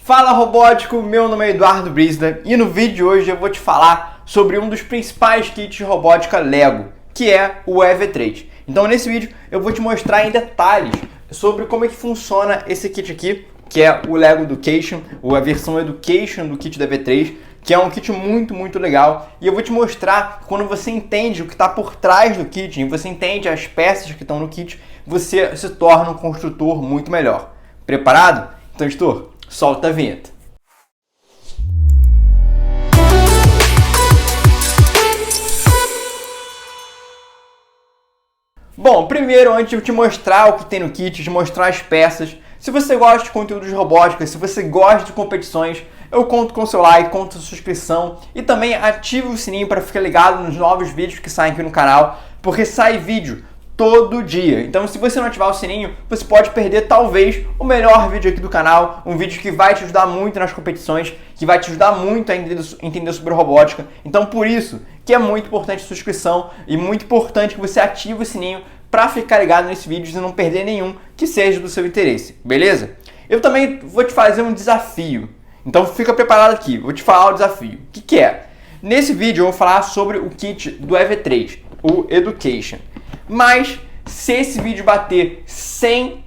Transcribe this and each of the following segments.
Fala robótico, meu nome é Eduardo Brisda e no vídeo de hoje eu vou te falar sobre um dos principais kits de robótica LEGO, que é o EV3. Então nesse vídeo eu vou te mostrar em detalhes sobre como é que funciona esse kit aqui, que é o LEGO Education, ou a versão Education do kit da EV3, que é um kit muito legal, e eu vou te mostrar quando você entende o que está por trás do kit, e você entende as peças que estão no kit, você se torna um construtor muito melhor. Preparado? Então, editor, solta a vinheta. Bom, primeiro, antes de eu te mostrar o que tem no kit, te mostrar as peças, se você gosta de conteúdo de robótica, se você gosta de competições, eu conto com o seu like, conto com a sua inscrição e também ative o sininho para ficar ligado nos novos vídeos que saem aqui no canal, porque sai vídeo todo dia. Então, se você não ativar o sininho, você pode perder talvez o melhor vídeo aqui do canal, um vídeo que vai te ajudar muito nas competições, que vai te ajudar muito a entender sobre robótica. Então, por isso que é muito importante a sua inscrição e muito importante que você ative o sininho para ficar ligado nesses vídeos e não perder nenhum que seja do seu interesse, beleza? Eu também vou te fazer um desafio, então fica preparado aqui, vou te falar o desafio. O que é? Nesse vídeo eu vou falar sobre o kit do EV3, o Education. Mas se esse vídeo bater 100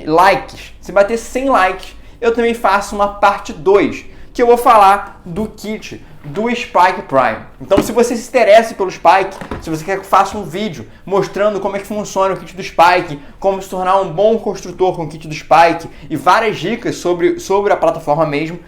likes, se bater 100 likes, eu também faço uma parte 2, que eu vou falar do kit do Spike Prime. Então, se você se interessa pelo Spike, se você quer que eu faça um vídeo mostrando como é que funciona o kit do Spike, como se tornar um bom construtor com o kit do Spike e várias dicas sobre a plataforma mesmo,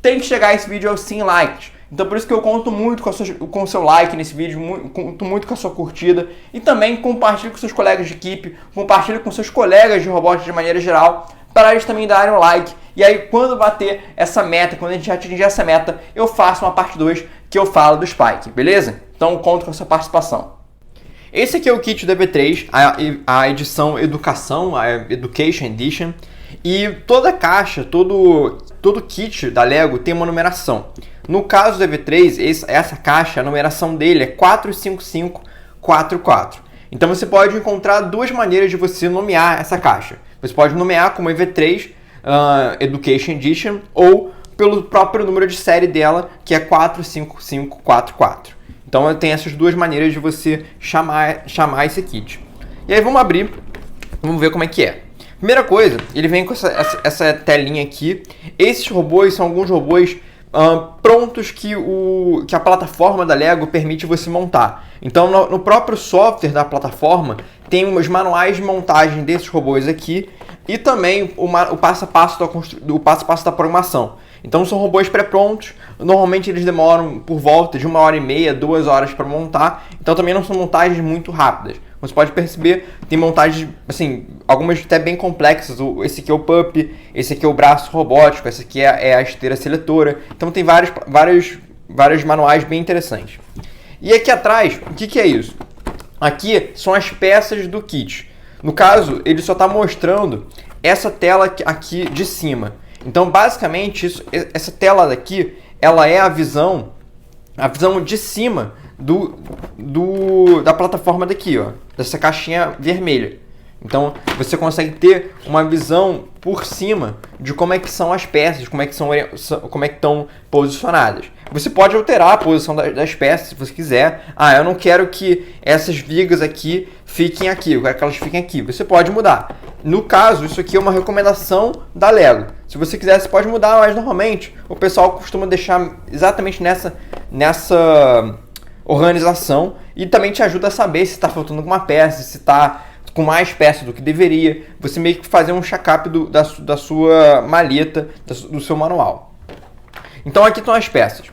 tem que chegar esse vídeo aos 100 likes. Então por isso que eu conto muito com o seu like nesse vídeo, conto muito com a sua curtida e também compartilhe com seus colegas de equipe, compartilhe com seus colegas de robótica de maneira geral, para eles também darem um like. E aí quando bater essa meta, quando a gente atingir essa meta, eu faço uma parte 2 que eu falo do Spike, beleza? Então conto com a sua participação. Esse aqui é o kit da EV3, a edição Educação, a Education Edition. E toda a caixa, todo kit da LEGO tem uma numeração. No caso do EV3, essa caixa, a numeração dele é 45544. Então você pode encontrar duas maneiras de você nomear essa caixa. Você pode nomear como EV3 Education Edition ou pelo próprio número de série dela, que é 45544. Então tem essas duas maneiras de você chamar esse kit. E aí vamos abrir, vamos ver como é que é. Primeira coisa, ele vem com essa telinha aqui. Esses robôs são alguns robôs prontos que a plataforma da LEGO permite você montar. Então, no próprio software da plataforma, tem os manuais de montagem desses robôs aqui e também o passo a passo da programação. Então, são robôs pré-prontos. Normalmente, eles demoram por volta de 1h30, 2 horas para montar. Então, também não são montagens muito rápidas. Você pode perceber, tem montagens, assim, algumas até bem complexas. Esse aqui é o pup, esse aqui é o braço robótico, essa aqui é a esteira seletora. Então tem vários manuais bem interessantes. E aqui atrás, o que é isso? Aqui são as peças do kit. No caso, ele só está mostrando essa tela aqui de cima. Então, basicamente, essa tela daqui, ela é a visão de cima da plataforma daqui, ó, dessa caixinha vermelha. Então você consegue ter uma visão por cima de como é que são as peças, como é que estão posicionadas. Você pode alterar a posição das peças se você quiser. Eu não quero que essas vigas aqui fiquem aqui, eu quero que elas fiquem aqui. Você pode mudar. No caso, isso aqui é uma recomendação da LEGO. Se você quiser, você pode mudar, mas normalmente o pessoal costuma deixar exatamente nessa organização e também te ajuda a saber se está faltando alguma peça, se está com mais peças do que deveria. Você meio que fazer um check-up da sua maleta, do seu manual. Então aqui estão as peças.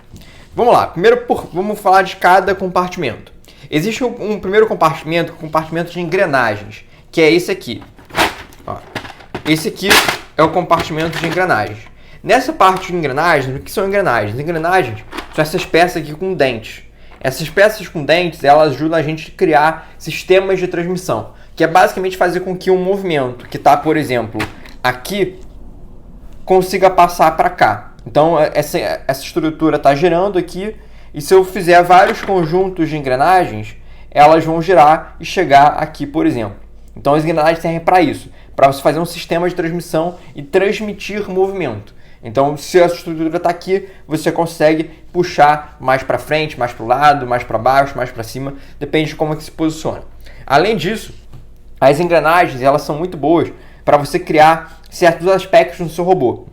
Vamos lá, primeiro vamos falar de cada compartimento. Existe um primeiro compartimento, compartimento de engrenagens, que é esse aqui. Ó, esse aqui é o compartimento de engrenagens. Nessa parte de engrenagens, o que são engrenagens? Engrenagens são essas peças aqui com dentes. Essas peças com dentes, elas ajudam a gente a criar sistemas de transmissão, que é basicamente fazer com que um movimento que está, por exemplo, aqui, consiga passar para cá. Então, essa estrutura está girando aqui, e se eu fizer vários conjuntos de engrenagens, elas vão girar e chegar aqui, por exemplo. Então, as engrenagens servem para isso, para você fazer um sistema de transmissão e transmitir movimento. Então, se a estrutura está aqui, você consegue puxar mais para frente, mais para o lado, mais para baixo, mais para cima, depende de como é que se posiciona. Além disso, as engrenagens elas são muito boas para você criar certos aspectos no seu robô,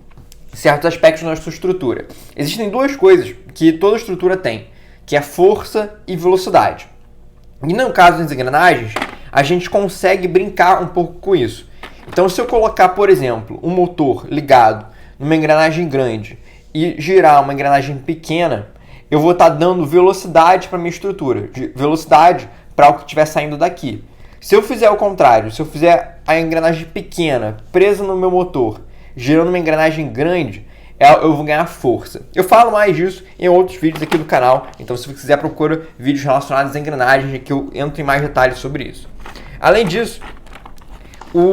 certos aspectos na sua estrutura. Existem duas coisas que toda estrutura tem, que é força e velocidade. E no caso das engrenagens, a gente consegue brincar um pouco com isso. Então, se eu colocar, por exemplo, um motor ligado numa engrenagem grande e girar uma engrenagem pequena, eu vou estar dando velocidade para a minha estrutura, velocidade para o que estiver saindo daqui. Se eu fizer o contrário, se eu fizer a engrenagem pequena presa no meu motor, girando uma engrenagem grande, eu vou ganhar força. Eu falo mais disso em outros vídeos aqui do canal, então se você quiser procura vídeos relacionados a engrenagens que eu entro em mais detalhes sobre isso. Além disso,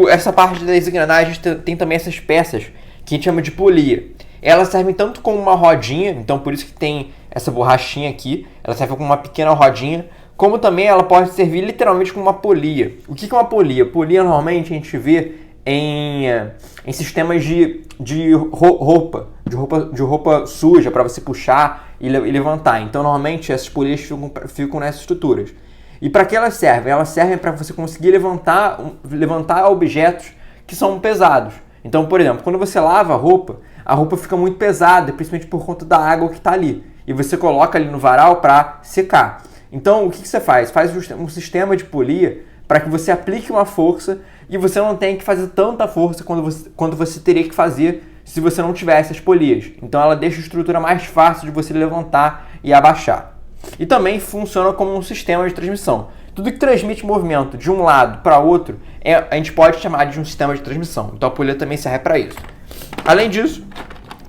essa parte das engrenagens tem também essas peças que a gente chama de polia. Elas servem tanto como uma rodinha, então por isso que tem essa borrachinha aqui, ela serve como uma pequena rodinha, como também ela pode servir literalmente como uma polia. O que é uma polia? Polia normalmente a gente vê em sistemas de roupa suja para você puxar e levantar. Então normalmente essas polias ficam nessas estruturas. E para que elas servem? Elas servem para você conseguir levantar objetos que são pesados. Então, por exemplo, quando você lava a roupa fica muito pesada, principalmente por conta da água que está ali. E você coloca ali no varal para secar. Então, o que você faz? Faz um sistema de polia para que você aplique uma força e você não tenha que fazer tanta força quanto você teria que fazer se você não tivesse as polias. Então, ela deixa a estrutura mais fácil de você levantar e abaixar. E também funciona como um sistema de transmissão. Tudo que transmite movimento de um lado para outro, a gente pode chamar de um sistema de transmissão. Então, a polia também serve para isso. Além disso,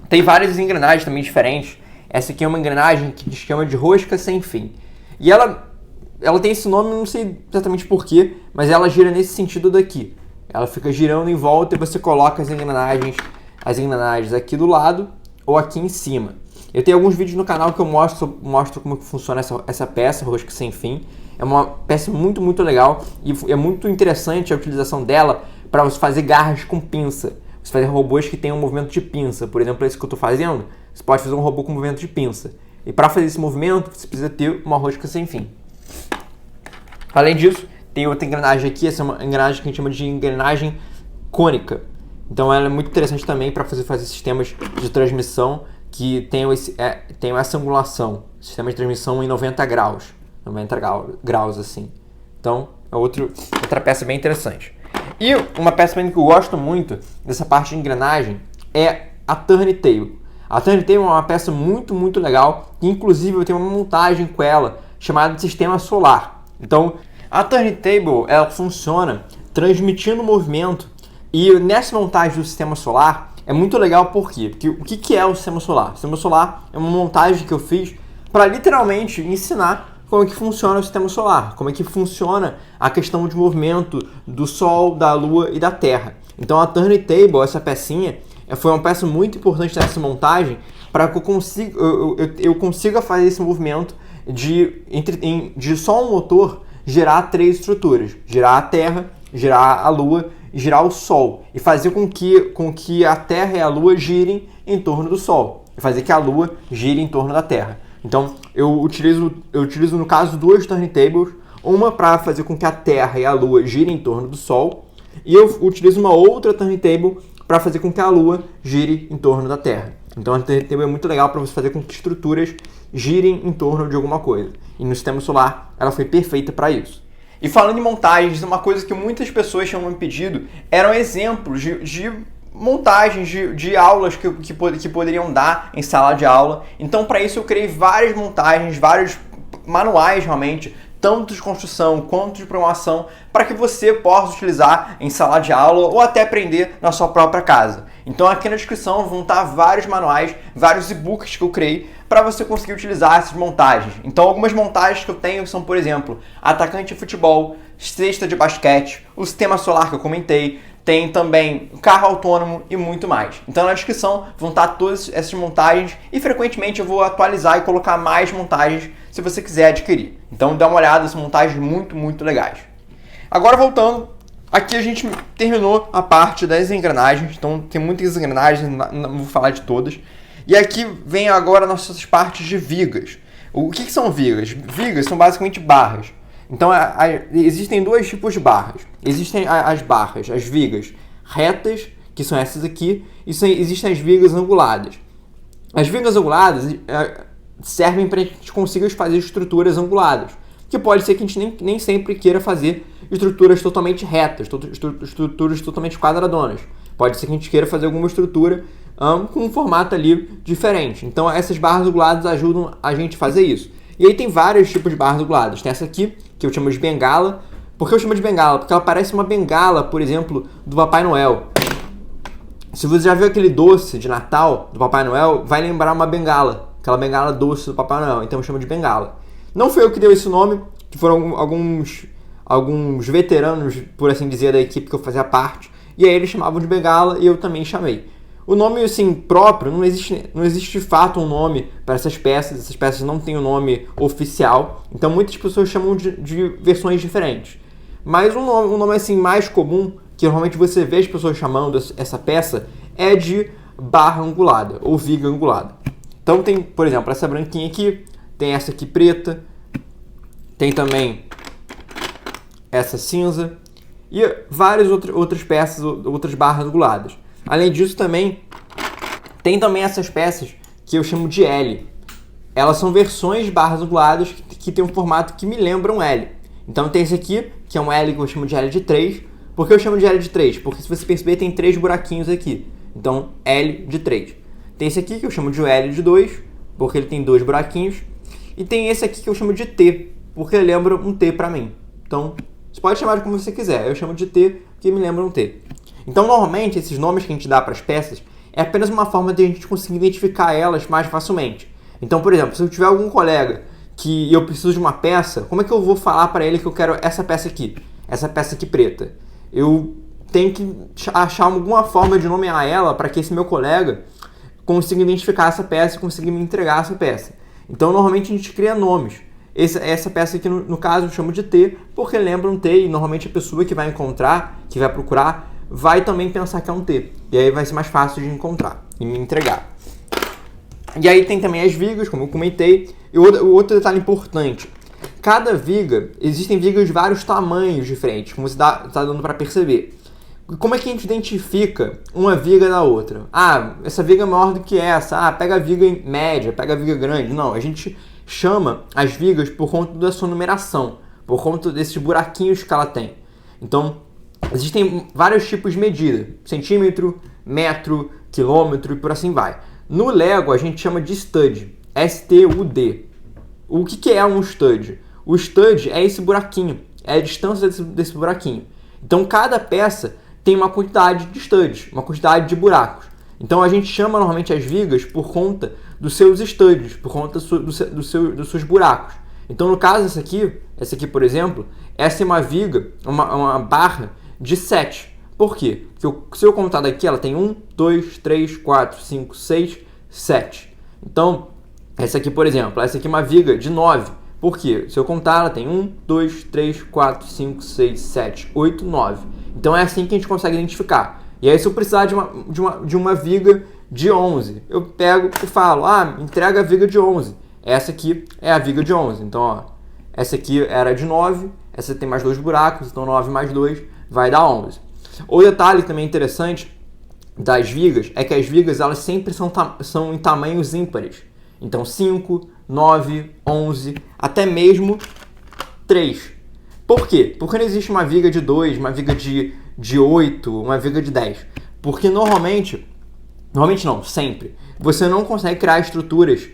tem várias engrenagens também diferentes. Essa aqui é uma engrenagem que a gente chama de rosca sem fim. E ela tem esse nome, não sei exatamente porquê, mas ela gira nesse sentido daqui. Ela fica girando em volta e você coloca as engrenagens aqui do lado ou aqui em cima. Eu tenho alguns vídeos no canal que eu mostro como que funciona essa peça, rosca sem fim. É uma peça muito, muito legal e é muito interessante a utilização dela para você fazer garras com pinça. Você fazer robôs que tenham um movimento de pinça. Por exemplo, esse que eu estou fazendo, você pode fazer um robô com movimento de pinça. E para fazer esse movimento, você precisa ter uma rosca sem fim. Além disso, tem outra engrenagem aqui, essa é uma engrenagem que a gente chama de engrenagem cônica. Então ela é muito interessante também para fazer sistemas de transmissão que tenham essa angulação. Sistema de transmissão em 90 graus. 90 graus assim. Então é outra peça bem interessante. E uma peça que eu gosto muito dessa parte de engrenagem é a turntable. A turntable é uma peça muito, muito legal, que inclusive eu tenho uma montagem com ela chamada de sistema solar. Então, a turntable ela funciona transmitindo movimento e nessa montagem do sistema solar é muito legal por quê? Porque o que é o sistema solar? O sistema solar é uma montagem que eu fiz para literalmente ensinar como é que funciona o sistema solar, como é que funciona a questão de movimento do Sol, da Lua e da Terra. Então a turntable, essa pecinha, foi uma peça muito importante nessa montagem para que eu consiga fazer esse movimento de só um motor girar 3 estruturas, girar a Terra, girar a Lua e girar o Sol, e fazer com que a Terra e a Lua girem em torno do Sol, e fazer que a Lua gire em torno da Terra. Então eu utilizo no caso 2 turntables, uma para fazer com que a Terra e a Lua girem em torno do Sol, e eu utilizo uma outra turntable para fazer com que a Lua gire em torno da Terra. Então a turntable é muito legal para você fazer com que estruturas girem em torno de alguma coisa. E no sistema solar ela foi perfeita para isso. E falando em montagens, uma coisa que muitas pessoas tinham me pedido eram exemplos de montagens de aulas que poderiam dar em sala de aula. Então para isso eu criei várias montagens, vários manuais realmente, tanto de construção quanto de programação, para que você possa utilizar em sala de aula ou até aprender na sua própria casa. Então aqui na descrição vão estar vários manuais, vários e-books que eu criei para você conseguir utilizar essas montagens. Então algumas montagens que eu tenho são, por exemplo, atacante de futebol, cesta de basquete, o sistema solar que eu comentei, tem também carro autônomo e muito mais. Então na descrição vão estar todas essas montagens e frequentemente eu vou atualizar e colocar mais montagens se você quiser adquirir. Então dá uma olhada, são montagens muito, muito legais. Agora voltando aqui a gente terminou a parte das engrenagens, então tem muitas engrenagens, não vou falar de todas. E aqui vem agora nossas partes de vigas. O que são vigas? Vigas são basicamente barras. Então existem dois tipos de barras. Existem as barras, as vigas retas, que são essas aqui, e existem as vigas anguladas. As vigas anguladas servem para que a gente consiga fazer estruturas anguladas, que pode ser que a gente nem sempre queira fazer estruturas totalmente retas, estruturas totalmente quadradonas. Pode ser que a gente queira fazer alguma estrutura com um formato ali diferente. Então essas barras anguladas ajudam a gente a fazer isso. E aí tem vários tipos de barras anguladas. Tem essa aqui, que eu chamo de bengala. Por que eu chamo de bengala? Porque ela parece uma bengala, por exemplo, do Papai Noel. Se você já viu aquele doce de Natal do Papai Noel, vai lembrar uma bengala. Aquela bengala doce do Papai Noel. Então eu chamo de bengala. Não foi eu que dei esse nome, que foram alguns veteranos, por assim dizer, da equipe que eu fazia parte. E aí eles chamavam de bengala e eu também chamei. O nome, assim, próprio, não existe de fato um nome para essas peças não têm um nome oficial, então muitas pessoas chamam de versões diferentes. Mas um nome assim, mais comum, que normalmente você vê as pessoas chamando essa peça, é de barra angulada, ou viga angulada. Então tem, por exemplo, essa branquinha aqui, tem essa aqui preta, tem também essa cinza, e várias outras peças, outras barras anguladas. Além disso, tem também essas peças que eu chamo de L. Elas são versões de barras anguladas que tem um formato que me lembra um L. Então tem esse aqui, que é um L que eu chamo de L de 3. Por que eu chamo de L de 3? Porque se você perceber, tem 3 buraquinhos aqui. Então, L de 3. Tem esse aqui que eu chamo de L de 2, porque ele tem 2 buraquinhos. E tem esse aqui que eu chamo de T, porque ele lembra um T pra mim. Então, você pode chamar de como você quiser. Eu chamo de T, porque me lembra um T. Então, normalmente, esses nomes que a gente dá para as peças é apenas uma forma de a gente conseguir identificar elas mais facilmente. Então, por exemplo, se eu tiver algum colega que eu preciso de uma peça, como é que eu vou falar para ele que eu quero essa peça aqui preta? Eu tenho que achar alguma forma de nomear ela para que esse meu colega consiga identificar essa peça e consiga me entregar essa peça. Então, normalmente, a gente cria nomes. Essa peça aqui, no caso, eu chamo de T, porque lembra um T e normalmente a pessoa que vai encontrar, que vai procurar, vai também pensar que é um T. E aí vai ser mais fácil de encontrar e me entregar. E aí tem também as vigas, como eu comentei. E o outro detalhe importante. Cada viga, existem vigas de vários tamanhos diferentes, como você está dando para perceber. Como é que a gente identifica uma viga da outra? Ah, essa viga é maior do que essa. Ah, pega a viga média, pega a viga grande. Não, a gente chama as vigas por conta da sua numeração, por conta desses buraquinhos que ela tem. Então, existem vários tipos de medida, centímetro, metro, quilômetro e por assim vai. No Lego a gente chama de stud, S-T-U-D. O que é um stud? O stud é esse buraquinho, é a distância desse buraquinho. Então cada peça tem uma quantidade de studs, uma quantidade de buracos. Então a gente chama normalmente as vigas por conta dos seus studs, por conta dos seus buracos. Então no caso essa aqui por exemplo, essa é uma viga, uma barra de 7. Por quê? Porque se eu contar daqui, ela tem 1, 2, 3, 4, 5, 6, 7. Então, essa aqui, por exemplo, essa aqui é uma viga de 9. Por quê? Se eu contar, ela tem 1, 2, 3, 4, 5, 6, 7, 8, 9. Então é assim que a gente consegue identificar. E aí se eu precisar de uma viga de 11, eu pego e falo, entrega a viga de 11. Essa aqui é a viga de 11. Então, ó, essa aqui era de 9, essa tem mais 2 buracos, então 9 mais 2 vai dar 11. O detalhe também interessante das vigas é que as vigas elas sempre são em tamanhos ímpares. Então 5, 9, 11, até mesmo 3. Por quê? Porque não existe uma viga de 2, uma viga de 8, uma viga de 10. Porque normalmente não, sempre, você não consegue criar estruturas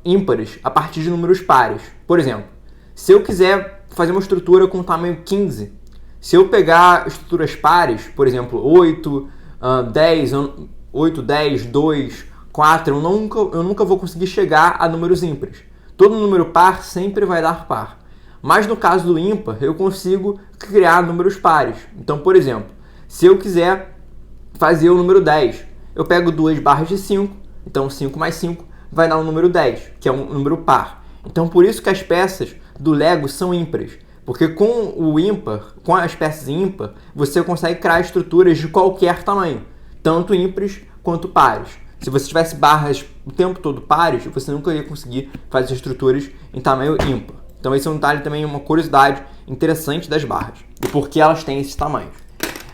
ímpares a partir de números pares. Por exemplo, se eu quiser fazer uma estrutura com tamanho 15, se eu pegar estruturas pares, por exemplo, 8, 10, 2, 4, eu nunca vou conseguir chegar a números ímpares. Todo número par sempre vai dar par. Mas no caso do ímpar, eu consigo criar números pares. Então, por exemplo, se eu quiser fazer o número 10, eu pego 2 barras de 5, então 5 mais 5 vai dar o número 10, que é um número par. Então, por isso que as peças do Lego são ímpares, Porque com o ímpar, com as peças ímpar, você consegue criar estruturas de qualquer tamanho, tanto ímpares quanto pares. Se você tivesse barras o tempo todo pares, você nunca ia conseguir fazer estruturas em tamanho ímpar. Então esse é um detalhe também, uma curiosidade interessante das barras, e por que elas têm esses tamanhos.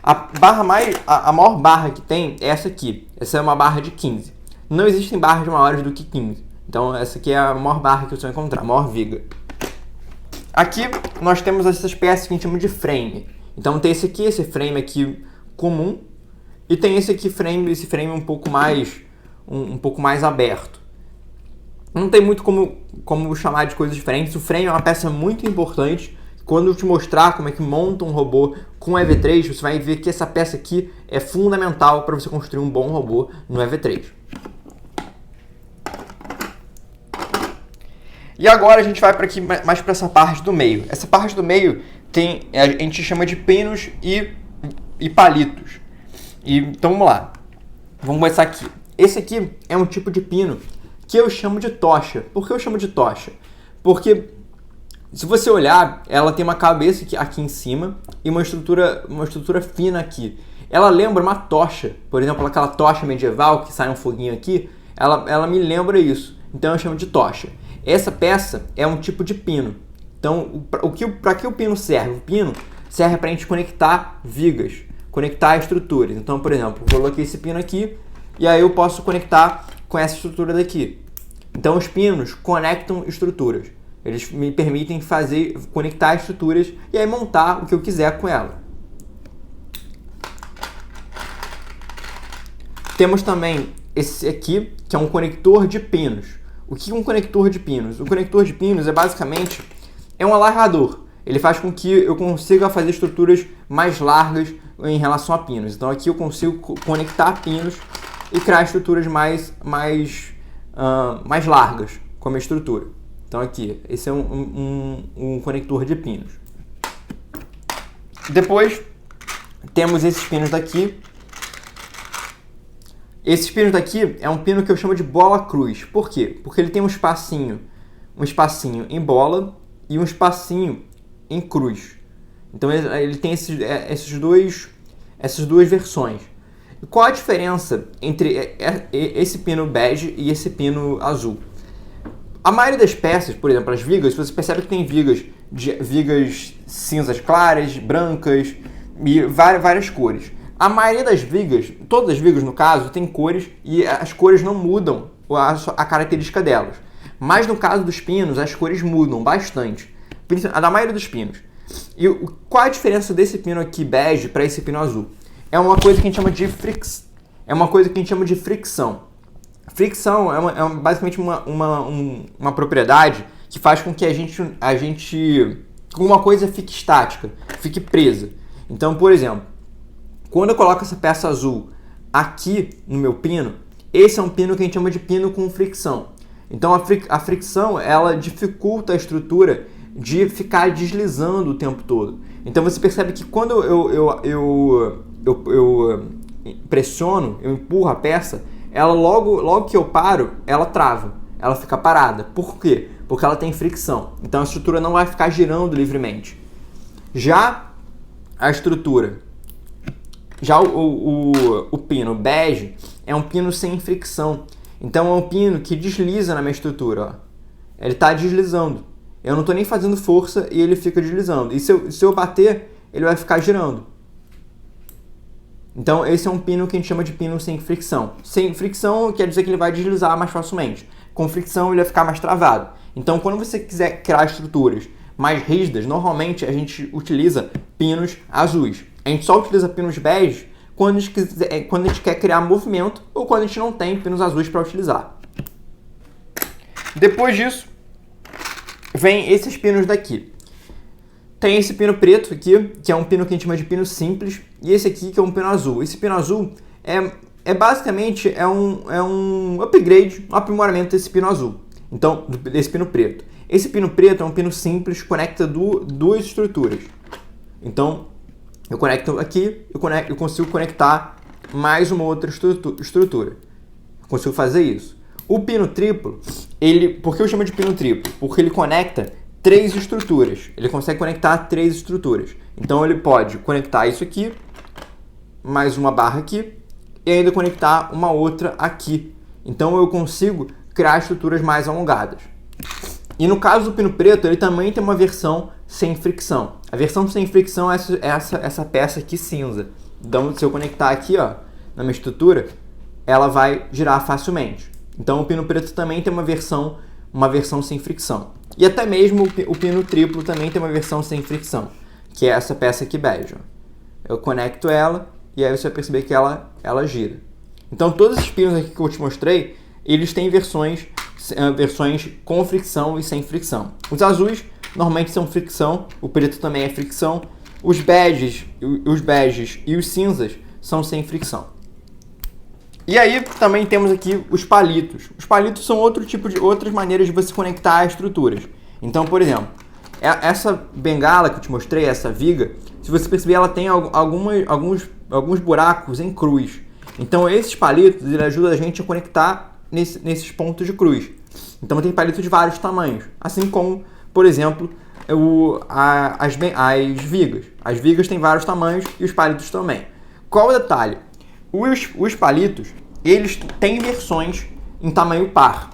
A maior barra que tem é essa aqui. Essa é uma barra de 15. Não existem barras maiores do que 15. Então essa aqui é a maior barra que você vai encontrar, a maior viga. Aqui nós temos essas peças que a gente chama de frame. Então tem esse frame aqui comum, e tem esse frame um pouco mais aberto. Não tem muito como chamar de coisas diferentes. O frame é uma peça muito importante. Quando eu te mostrar como é que monta um robô com EV3, você vai ver que essa peça aqui é fundamental para você construir um bom robô no EV3. E agora a gente vai mais para essa parte do meio. Essa parte do meio a gente chama de pinos e palitos. Então vamos lá. Vamos começar aqui. Esse aqui é um tipo de pino que eu chamo de tocha. Por que eu chamo de tocha? Porque se você olhar, ela tem uma cabeça aqui em cima e uma estrutura fina aqui. Ela lembra uma tocha. Por exemplo, aquela tocha medieval que sai um foguinho aqui, ela me lembra isso. Então eu chamo de tocha. Essa peça é um tipo de pino. Então, para que o pino serve? O pino serve para a gente conectar vigas, conectar estruturas. Então, por exemplo, eu coloquei esse pino aqui e aí eu posso conectar com essa estrutura daqui. Então, os pinos conectam estruturas. Eles me permitem conectar estruturas e aí montar o que eu quiser com ela. Temos também esse aqui, que é um conector de pinos. O que é um conector de pinos? O conector de pinos é basicamente um alargador. Ele faz com que eu consiga fazer estruturas mais largas em relação a pinos. Então aqui eu consigo conectar pinos e criar estruturas mais largas como a estrutura. Então aqui, esse é um conector de pinos. Depois temos esses pinos daqui. Esses pinos daqui é um pino que eu chamo de bola cruz. Por quê? Porque ele tem um espacinho em bola e um espacinho em cruz. Então ele tem essas duas versões. E qual a diferença entre esse pino bege e esse pino azul? A maioria das peças, por exemplo, as vigas, você percebe que tem vigas cinzas claras, brancas e várias cores. A maioria das vigas, todas as vigas no caso, tem cores e as cores não mudam a característica delas. Mas no caso dos pinos, as cores mudam bastante. A da maioria dos pinos. E qual a diferença desse pino aqui bege para esse pino azul? É uma coisa que a gente chama de fricção. Fricção é basicamente uma propriedade que faz com que uma coisa fique estática, fique presa. Então, por exemplo, quando eu coloco essa peça azul aqui no meu pino, esse é um pino que a gente chama de pino com fricção. Então a fricção, ela dificulta a estrutura de ficar deslizando o tempo todo. Então você percebe que quando eu pressiono, eu empurro a peça, ela logo que eu paro, ela trava, ela fica parada. Por quê? Porque ela tem fricção. Então a estrutura não vai ficar girando livremente. Já o pino bege é um pino sem fricção. Então é um pino que desliza na minha estrutura. Ó. Ele está deslizando. Eu não estou nem fazendo força e ele fica deslizando. E se eu bater, ele vai ficar girando. Então esse é um pino que a gente chama de pino sem fricção. Sem fricção quer dizer que ele vai deslizar mais facilmente. Com fricção ele vai ficar mais travado. Então quando você quiser criar estruturas mais rígidas, normalmente a gente utiliza pinos azuis. A gente só utiliza pinos bege quando a gente quer criar movimento ou quando a gente não tem pinos azuis para utilizar. Depois disso, vem esses pinos daqui. Tem esse pino preto aqui, que é um pino que a gente chama de pino simples, e esse aqui que é um pino azul. Esse pino azul basicamente um upgrade, um aprimoramento desse pino azul. Então, desse pino preto. Esse pino preto é um pino simples, conecta duas estruturas. Então, eu conecto aqui, eu consigo conectar mais uma outra estrutura. Eu consigo fazer isso. O pino triplo, por que eu chamo de pino triplo? Porque ele conecta três estruturas. Ele consegue conectar três estruturas. Então ele pode conectar isso aqui, mais uma barra aqui, e ainda conectar uma outra aqui. Então eu consigo criar estruturas mais alongadas. E no caso do pino preto, ele também tem uma versão sem fricção. A versão sem fricção é essa peça aqui cinza. Então se eu conectar aqui, ó, na minha estrutura, ela vai girar facilmente. Então o pino preto também tem uma versão sem fricção. E até mesmo o pino triplo também tem uma versão sem fricção, que é essa peça aqui bege. Eu conecto ela e aí você vai perceber que ela gira. Então todos esses pinos aqui que eu te mostrei, eles têm versões com fricção e sem fricção. Os azuis normalmente são fricção, o preto também é fricção, os beges e os cinzas são sem fricção. E aí também temos aqui os palitos. Os palitos são outras maneiras de você conectar estruturas. Então, por exemplo, essa bengala que eu te mostrei, essa viga, se você perceber, ela tem alguns buracos em cruz. Então esses palitos ele ajudam a gente a conectar nesses pontos de cruz. Então tem palitos de vários tamanhos, assim como, por exemplo, as vigas. As vigas têm vários tamanhos e os palitos também. Qual o detalhe? Os palitos, eles têm versões em tamanho par.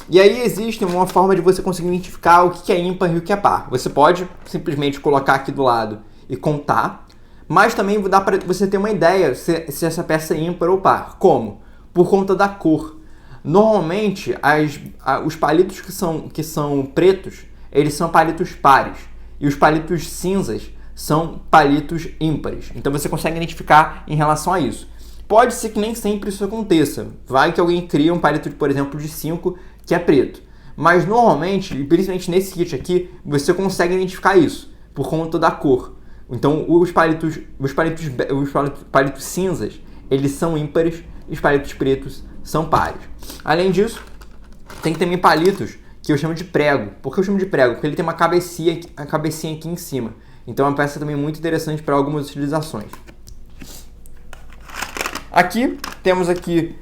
E aí existe uma forma de você conseguir identificar o que é ímpar e o que é par. Você pode simplesmente colocar aqui do lado e contar, mas também dá para você ter uma ideia se essa peça é ímpar ou par. Como? Por conta da cor. Normalmente, os palitos que são pretos, eles são palitos pares. E os palitos cinzas são palitos ímpares. Então você consegue identificar em relação a isso. Pode ser que nem sempre isso aconteça. Vai que alguém cria um palito, por exemplo, de 5 que é preto. Mas normalmente, e principalmente nesse kit aqui, você consegue identificar isso por conta da cor. Então os palitos cinzas, eles são ímpares e os palitos pretos são pares. Além disso, tem também palitos que eu chamo de prego. Por que eu chamo de prego? Porque ele tem uma cabecinha aqui em cima. Então é uma peça também muito interessante para algumas utilizações. Aqui temos aqui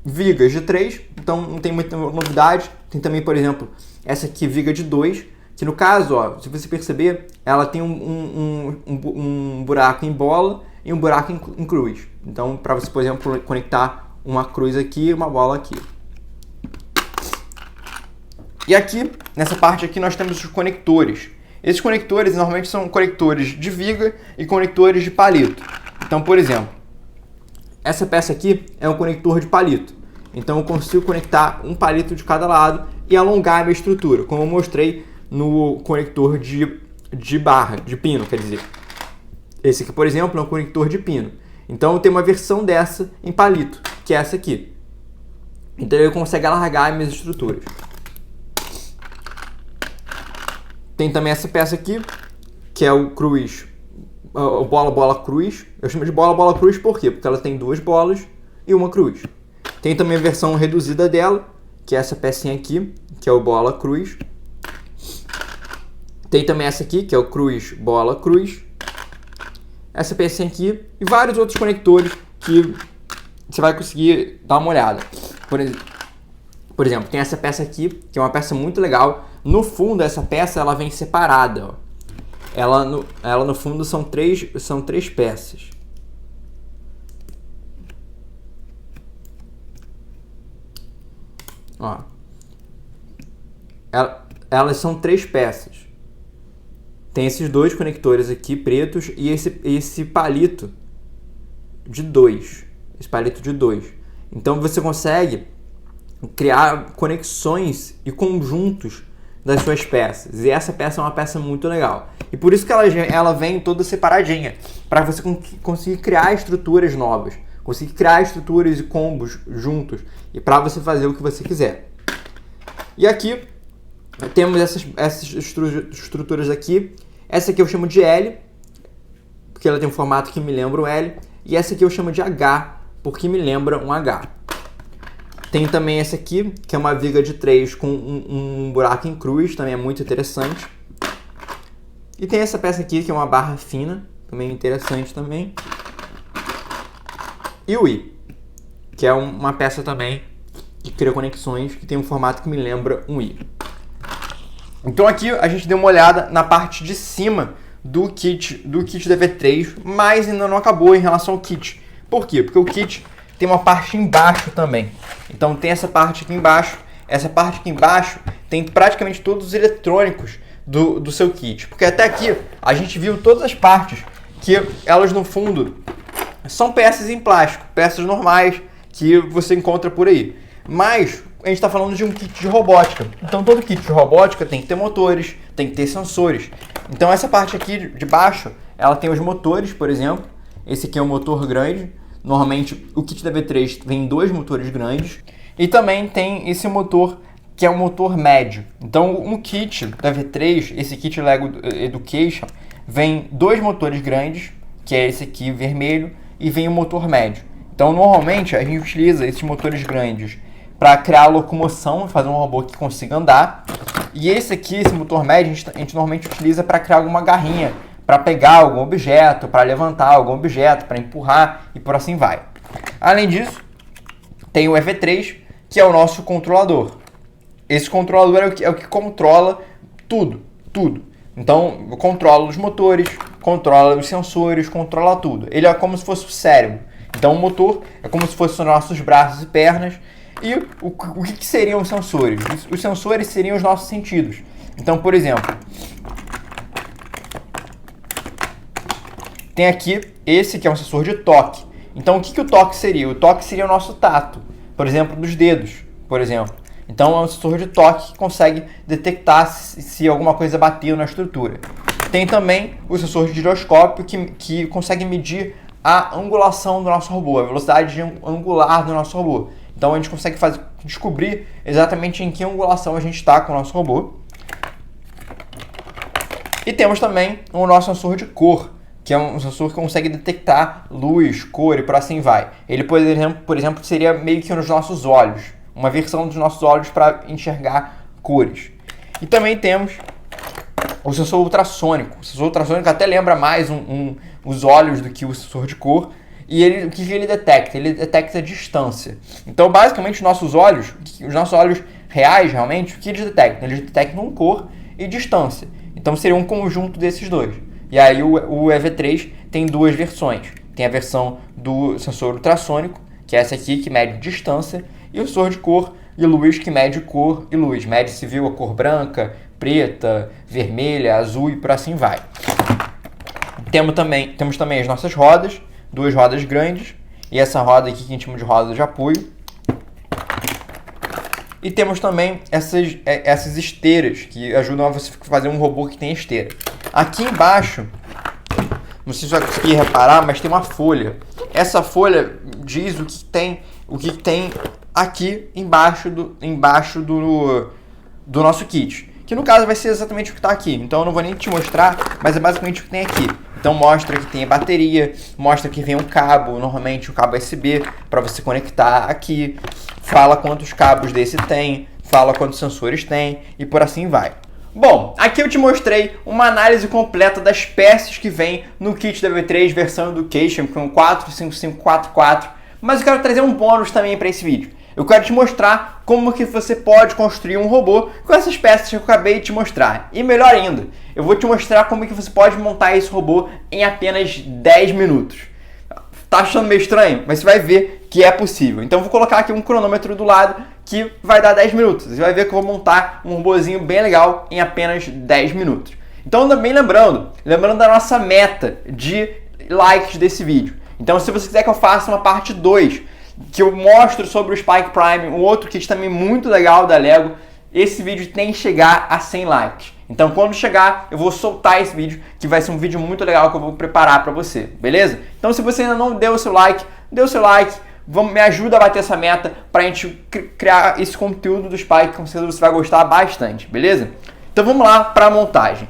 vigas de 3, então não tem muita novidade. Tem também, por exemplo, essa aqui viga de 2, que no caso, ó, se você perceber, ela tem um buraco em bola e um buraco em cruz. Então, para você, por exemplo, conectar uma cruz aqui e uma bola aqui. E aqui, nessa parte aqui, nós temos os conectores. Esses conectores normalmente são conectores de viga e conectores de palito. Então, por exemplo, essa peça aqui é um conector de palito. Então eu consigo conectar um palito de cada lado e alongar a minha estrutura, como eu mostrei no conector de barra, de pino, quer dizer. Esse aqui, por exemplo, é um conector de pino. Então eu tenho uma versão dessa em palito, que é essa aqui. Então eu consigo alargar as minhas estruturas. Tem também essa peça aqui, que é o cruz, o bola cruz. Eu chamo de bola cruz por quê? Porque ela tem duas bolas e uma cruz. Tem também a versão reduzida dela, que é essa pecinha aqui, que é o bola cruz. Tem também essa aqui, que é o cruz bola cruz. Essa pecinha aqui e vários outros conectores que você vai conseguir dar uma olhada. Por exemplo, tem essa peça aqui, que é uma peça muito legal. No fundo, essa peça ela vem separada. Ó. Ela no fundo são três peças. Ó. Elas são 3 peças. Tem esses dois conectores aqui pretos e esse palito de 2. Esse palito de 2. Então você consegue criar conexões e conjuntos das suas peças. E essa peça é uma peça muito legal. E por isso que ela vem toda separadinha. Para você conseguir criar estruturas novas. Conseguir criar estruturas e combos juntos. E para você fazer o que você quiser. E aqui temos essas estruturas aqui. Essa aqui eu chamo de L, porque ela tem um formato que me lembra um L. E essa aqui eu chamo de H, porque me lembra um H. Tem também essa aqui, que é uma viga de 3 com um buraco em cruz, também é muito interessante. E tem essa peça aqui, que é uma barra fina, também interessante também. E o I, que é uma peça também que cria conexões, que tem um formato que me lembra um I. Então aqui a gente deu uma olhada na parte de cima do kit da V3, mas ainda não acabou em relação ao kit. Por quê? Porque o kit tem uma parte embaixo também. Então tem essa parte aqui embaixo. Essa parte aqui embaixo tem praticamente todos os eletrônicos do seu kit. Porque até aqui a gente viu todas as partes que elas no fundo são peças em plástico, peças normais que você encontra por aí. Mas a gente está falando de um kit de robótica. Então todo kit de robótica tem que ter motores, tem que ter sensores. Então essa parte aqui de baixo, ela tem os motores, por exemplo. Esse aqui é um motor grande. Normalmente o kit da V3 vem 2 motores grandes. E também tem esse motor que é um motor médio. Então no kit da V3, esse kit Lego Education, vem 2 motores grandes, que é esse aqui vermelho, e vem um motor médio. Então normalmente a gente utiliza esses motores grandes para criar locomoção, fazer um robô que consiga andar. E esse aqui, esse motor médio, a gente normalmente utiliza para criar alguma garrinha, para pegar algum objeto, para levantar algum objeto, para empurrar e por assim vai. Além disso, tem o EV3, que é o nosso controlador. Esse controlador é o que controla tudo. Então, controla os motores, controla os sensores, controla tudo. Ele é como se fosse o cérebro. Então, o motor é como se fossem os nossos braços e pernas. E o que seriam os sensores? Os sensores seriam os nossos sentidos. Então, por exemplo, tem aqui esse que é um sensor de toque. Então, o que o toque seria? O toque seria o nosso tato, por exemplo, dos dedos, por exemplo. Então, é um sensor de toque que consegue detectar se alguma coisa bateu na estrutura. Tem também o sensor de giroscópio que consegue medir a angulação do nosso robô, a velocidade angular do nosso robô. Então a gente consegue descobrir exatamente em que angulação a gente está com o nosso robô. E temos também o nosso sensor de cor, que é um sensor que consegue detectar luz, cor e por assim vai. Ele, por exemplo, seria meio que nos nossos olhos, uma versão dos nossos olhos para enxergar cores. E também temos o sensor ultrassônico. O sensor ultrassônico até lembra mais os olhos do que o sensor de cor. E o que ele detecta? Ele detecta a distância. Então, basicamente, os nossos olhos reais, realmente, o que eles detectam? Eles detectam cor e distância. Então, seria um conjunto desses dois. E aí, o EV3 tem 2 versões. Tem a versão do sensor ultrassônico, que é essa aqui, que mede distância, e o sensor de cor e luz, que mede cor e luz. Mede se viu a cor branca, preta, vermelha, azul e por assim vai. Temos também as nossas rodas, 2 rodas grandes, e essa roda aqui que a gente chama de roda de apoio. E temos também essas esteiras, que ajudam a você fazer um robô que tem esteira. Aqui embaixo, não sei se você vai conseguir reparar, mas tem uma folha. Essa folha diz o que tem aqui embaixo do nosso kit. Que no caso vai ser exatamente o que está aqui. Então eu não vou nem te mostrar, mas é basicamente o que tem aqui. Então mostra que tem a bateria, mostra que vem um cabo, normalmente um cabo USB, para você conectar aqui. Fala quantos cabos desse tem, fala quantos sensores tem e por assim vai. Bom, aqui eu te mostrei uma análise completa das peças que vem no kit da V3 versão Education com 45544, mas eu quero trazer um bônus também para esse vídeo. Eu quero te mostrar como que você pode construir um robô com essas peças que eu acabei de te mostrar. E melhor ainda, eu vou te mostrar como que você pode montar esse robô em apenas 10 minutos. Tá achando meio estranho? Mas você vai ver que é possível. Então eu vou colocar aqui um cronômetro do lado que vai dar 10 minutos. Você vai ver que eu vou montar um robôzinho bem legal em apenas 10 minutos. Então também lembrando da nossa meta de likes desse vídeo. Então se você quiser que eu faça uma parte 2, que eu mostro sobre o Spike Prime, um outro kit também muito legal da Lego, esse vídeo tem que chegar a 100 likes. Então quando chegar, eu vou soltar esse vídeo, que vai ser um vídeo muito legal que eu vou preparar para você, beleza? Então se você ainda não deu o seu like, dê o seu like, me ajuda a bater essa meta para a gente criar esse conteúdo do Spike, com certeza você vai gostar bastante, beleza? Então vamos lá para a montagem.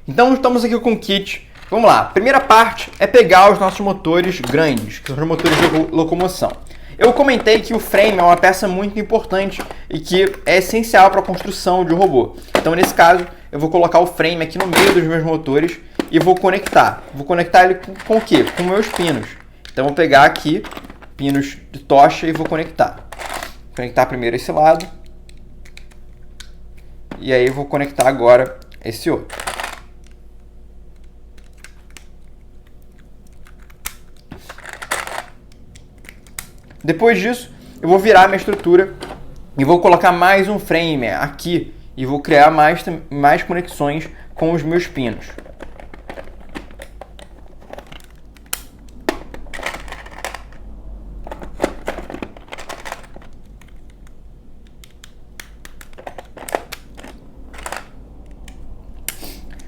Então estamos aqui com o kit. Vamos lá, primeira parte é pegar os nossos motores grandes, que são os motores de locomoção. Eu comentei que o frame é uma peça muito importante e que é essencial para a construção de um robô. Então, nesse caso, eu vou colocar o frame aqui no meio dos meus motores e vou conectar. Vou conectar ele com o quê? Com meus pinos. Então, eu vou pegar aqui pinos de tocha e vou conectar. conectar primeiro esse lado. E aí eu vou conectar agora esse outro. Depois disso, eu vou virar minha estrutura e vou colocar mais um frame aqui e vou criar mais conexões com os meus pinos.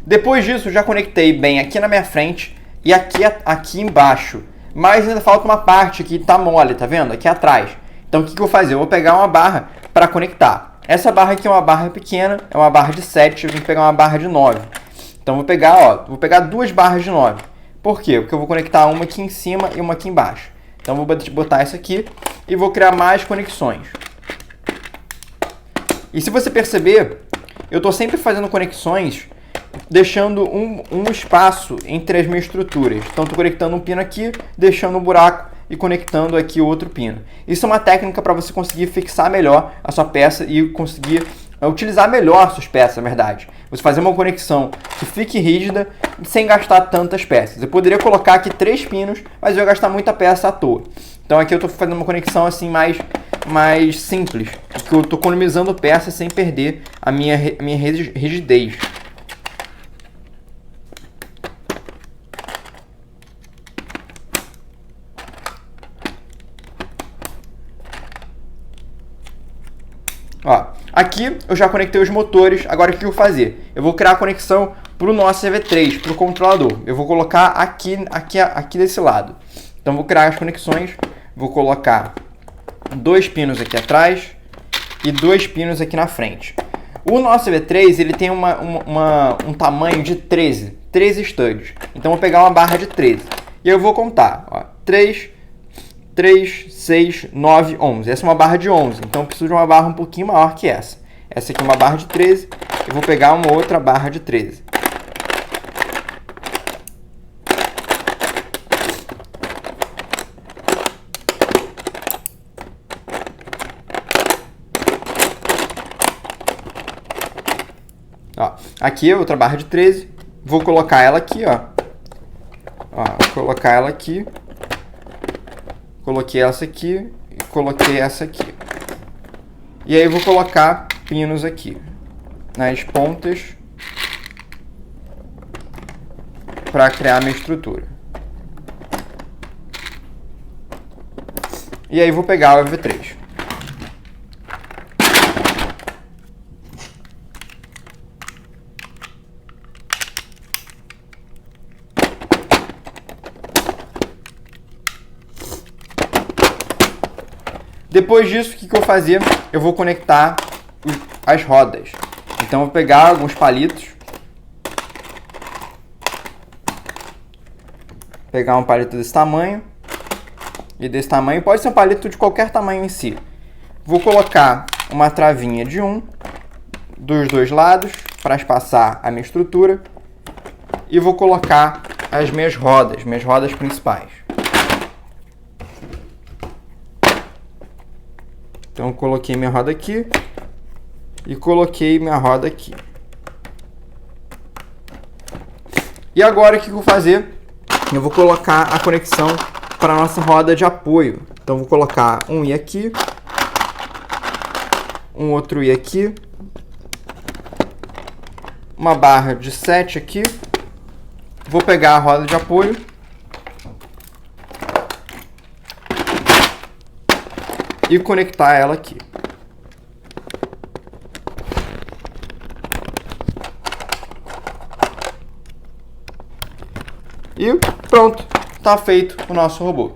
Depois disso, já conectei bem aqui na minha frente e aqui embaixo. Mas ainda falta uma parte que tá mole, tá vendo? Aqui atrás. Então o que eu vou fazer? Eu vou pegar uma barra para conectar. Essa barra aqui é uma barra pequena, é uma barra de 7, eu tenho que pegar uma barra de 9. Então vou pegar duas barras de 9. Por quê? Porque eu vou conectar uma aqui em cima e uma aqui embaixo. Então vou botar essa aqui e vou criar mais conexões. E se você perceber, eu estou sempre fazendo conexões deixando um espaço entre as minhas estruturas. Então estou conectando um pino aqui, deixando um buraco e conectando aqui outro pino. Isso é uma técnica para você conseguir fixar melhor a sua peça e conseguir utilizar melhor suas peças, na verdade. Você fazer uma conexão que fique rígida sem gastar tantas peças. Eu poderia colocar aqui 3 pinos, mas eu ia gastar muita peça à toa. Então aqui eu estou fazendo uma conexão assim mais simples, porque eu estou economizando peças sem perder a minha rigidez. Ó, aqui eu já conectei os motores, agora o que eu vou fazer? Eu vou criar a conexão para o nosso CV3, para o controlador. Eu vou colocar aqui desse lado. Então vou criar as conexões, vou colocar 2 pinos aqui atrás e 2 pinos aqui na frente. O nosso CV3 ele tem um tamanho de 13 studs. Então vou pegar uma barra de 13 e eu vou contar, ó, 3, 6, 9, 11. Essa é uma barra de 11, então eu preciso de uma barra um pouquinho maior que essa. Essa aqui é uma barra de 13, eu vou pegar uma outra barra de 13. Ó, aqui é outra barra de 13, vou colocar ela aqui, ó. Colocar ela aqui. Coloquei essa aqui e coloquei essa aqui. E aí eu vou colocar pinos aqui nas pontas para criar a minha estrutura. E aí vou pegar o EV3. Depois disso, o que eu vou fazer? Eu vou conectar as rodas. Então, eu vou pegar alguns palitos. Pegar um palito desse tamanho. E desse tamanho. Pode ser um palito de qualquer tamanho em si. Vou colocar uma travinha de dos dois lados para espaçar a minha estrutura. E vou colocar as minhas rodas principais. Então, eu coloquei minha roda aqui e coloquei minha roda aqui. E agora, o que eu vou fazer? Eu vou colocar a conexão para a nossa roda de apoio. Então, eu vou colocar um I aqui, um outro I aqui, uma barra de 7 aqui. Vou pegar a roda de apoio. E conectar ela aqui. E pronto, tá feito o nosso robô.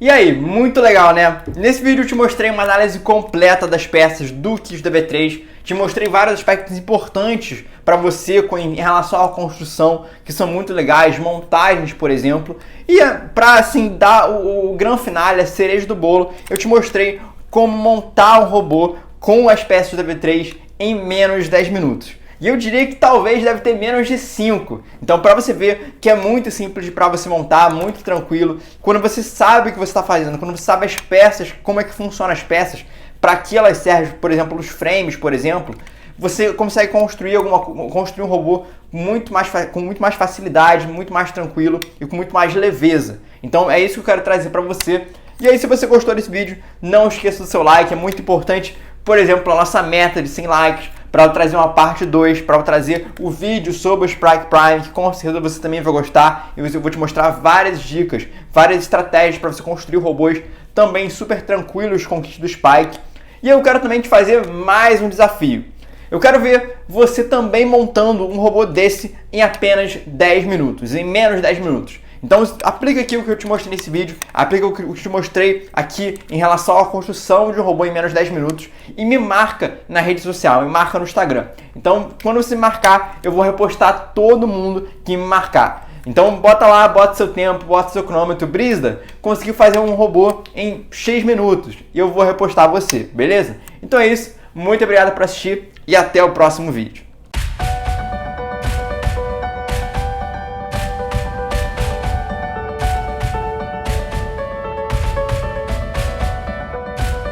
E aí, muito legal, né? Nesse vídeo eu te mostrei uma análise completa das peças do kit da V3, te mostrei vários aspectos importantes para você em relação à construção, que são muito legais, montagens, por exemplo. E para assim dar o grande finale, a cereja do bolo, eu te mostrei como montar um robô com as peças da V3 em menos de 10 minutos. E eu diria que talvez deve ter menos de 5. Então, para você ver que é muito simples para você montar, muito tranquilo. Quando você sabe o que você está fazendo, quando você sabe as peças, como é que funcionam as peças, para que elas servem, por exemplo, os frames, por exemplo, você consegue construir um robô com muito mais facilidade, muito mais tranquilo e com muito mais leveza. Então é isso que eu quero trazer para você. E aí, se você gostou desse vídeo, não esqueça do seu like, é muito importante. Por exemplo, a nossa meta de 100 likes, para eu trazer uma parte 2, para eu trazer o vídeo sobre o Sprite Prime, que com certeza você também vai gostar. E eu vou te mostrar várias dicas, várias estratégias para você construir robôs também super tranquilos com o kit do Spike. E eu quero também te fazer mais um desafio. Eu quero ver você também montando um robô desse em apenas 10 minutos, em menos de 10 minutos. Então aplica aqui o que eu te mostrei nesse vídeo, aplica o que eu te mostrei aqui em relação à construção de um robô em menos de 10 minutos e me marca na rede social, me marca no Instagram. Então quando você me marcar, eu vou repostar todo mundo que me marcar. Então bota lá, bota seu tempo, bota seu cronômetro. Brisda conseguiu fazer um robô em X minutos e eu vou repostar você, beleza? Então é isso, muito obrigado por assistir e até o próximo vídeo.